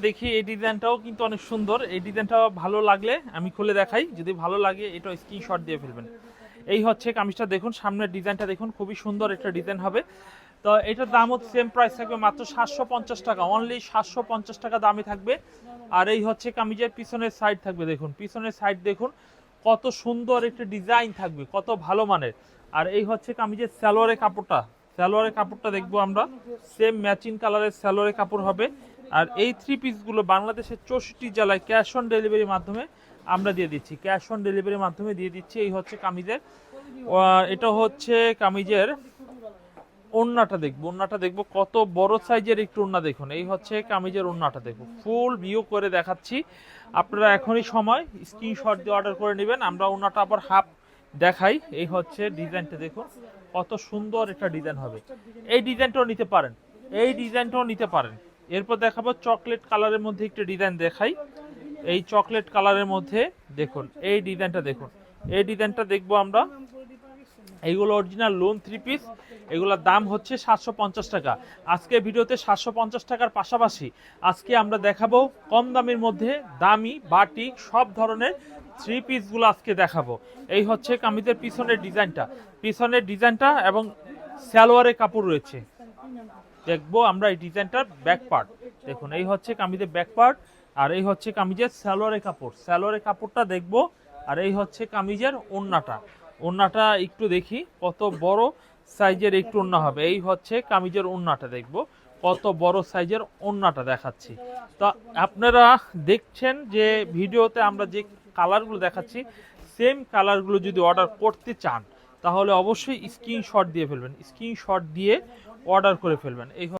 দেখি এই ডিজাইনটাও কিন্তু অনেক সুন্দর। এই ডিজাইনটা ভালো লাগলে আমি খুলে দেখাই, যদি ভালো লাগে এটা স্ক্রিনশট দিয়ে ফেলবেন। এই হচ্ছে কামিজটা দেখুন, সামনের ডিজাইনটা দেখুন, খুবই সুন্দর একটা ডিজাইন হবে। তো এটার দাম হচ্ছে সেম প্রাইস থাকবে মাত্র 750 টাকা, অনলি 750 টাকা দামে থাকবে। আর এই হচ্ছে কামিজের পিছনের সাইড থাকবে, দেখুন পিছনের সাইড দেখুন কত সুন্দর একটা ডিজাইন থাকবে, কত ভালো মানের। আর এই হচ্ছে কামিজের সালোয়ারের কাপড়টা, সালোয়ারের কাপড়টা দেখবো আমরা, সেম ম্যাচিং কালারের সালোয়ারের কাপড় হবে। আর এই থ্রি পিসগুলো বাংলাদেশের 64 জেলায় ক্যাশ অন ডেলিভারির মাধ্যমে আমরা দিয়ে দিচ্ছি, ক্যাশ অন ডেলিভারির মাধ্যমে দিয়ে দিচ্ছি। এই হচ্ছে কামিজের, এটা হচ্ছে কামিজের ওড়নাটা দেখবো, ওড়নাটা দেখবো কত বড় সাইজের একটু ওড়না দেখুন। এই হচ্ছে কামিজের ওড়নাটা দেখুন, ফুল ভিউ করে দেখাচ্ছি। আপনারা এখনই সময় স্ক্রিনশট দিয়ে অর্ডার করে নেবেন। আমরা ওড়নাটা আবার হাফ দেখাই। এই হচ্ছে ডিজাইনটা দেখুন, কত সুন্দর একটা ডিজাইন হবে। এই ডিজাইনটাও নিতে পারেন, এই ডিজাইনটাও নিতে পারেন। এরপর দেখাবো চকলেট কালারের মধ্যে একটা ডিজাইন দেখাই। এই চকলেট কালারের মধ্যে দেখুন এই ডিজাইনটা দেখুন, এই ডিজাইনটা দেখবো আমরা। এইগুলো অরিজিনাল লোন থ্রি পিস, এগুলোর দাম হচ্ছে 750 টাকা। আজকে ভিডিওতে 750 টাকার পাশাপাশি আজকে আমরা দেখাবো কম দামের মধ্যে দামি বাটিক সব ধরনের থ্রি পিসগুলো আজকে দেখাবো। এই হচ্ছে কামিজের পিছনের ডিজাইনটা, পিছনের ডিজাইনটা এবং সালোয়ারের কাপড় রয়েছে দেখবো আমরা। এই ডিজাইনটার ব্যাক পার্ট দেখুন, এই হচ্ছে কামিজের ব্যাক পার্ট। আর এই হচ্ছে কামিজের সালোয়ারের কাপড়, সালোয়ারের কাপড়টা দেখবো। আর এই হচ্ছে কামিজের ওড়নাটা, ওড়নাটা একটু দেখি কত বড় সাইজের একটু ওড়না হবে। এই হচ্ছে কামিজের ওড়নাটা দেখবো, কত বড় সাইজের ওড়নাটা দেখাচ্ছি। তো আপনারা দেখছেন যে ভিডিওতে আমরা যে কালারগুলো দেখাচ্ছি সেম কালারগুলো যদি অর্ডার করতে চান তাহলে অবশ্যই স্ক্রিনশট দিয়ে ফেলবেন, স্ক্রিনশট দিয়ে অর্ডার করে ফেলবেন। এই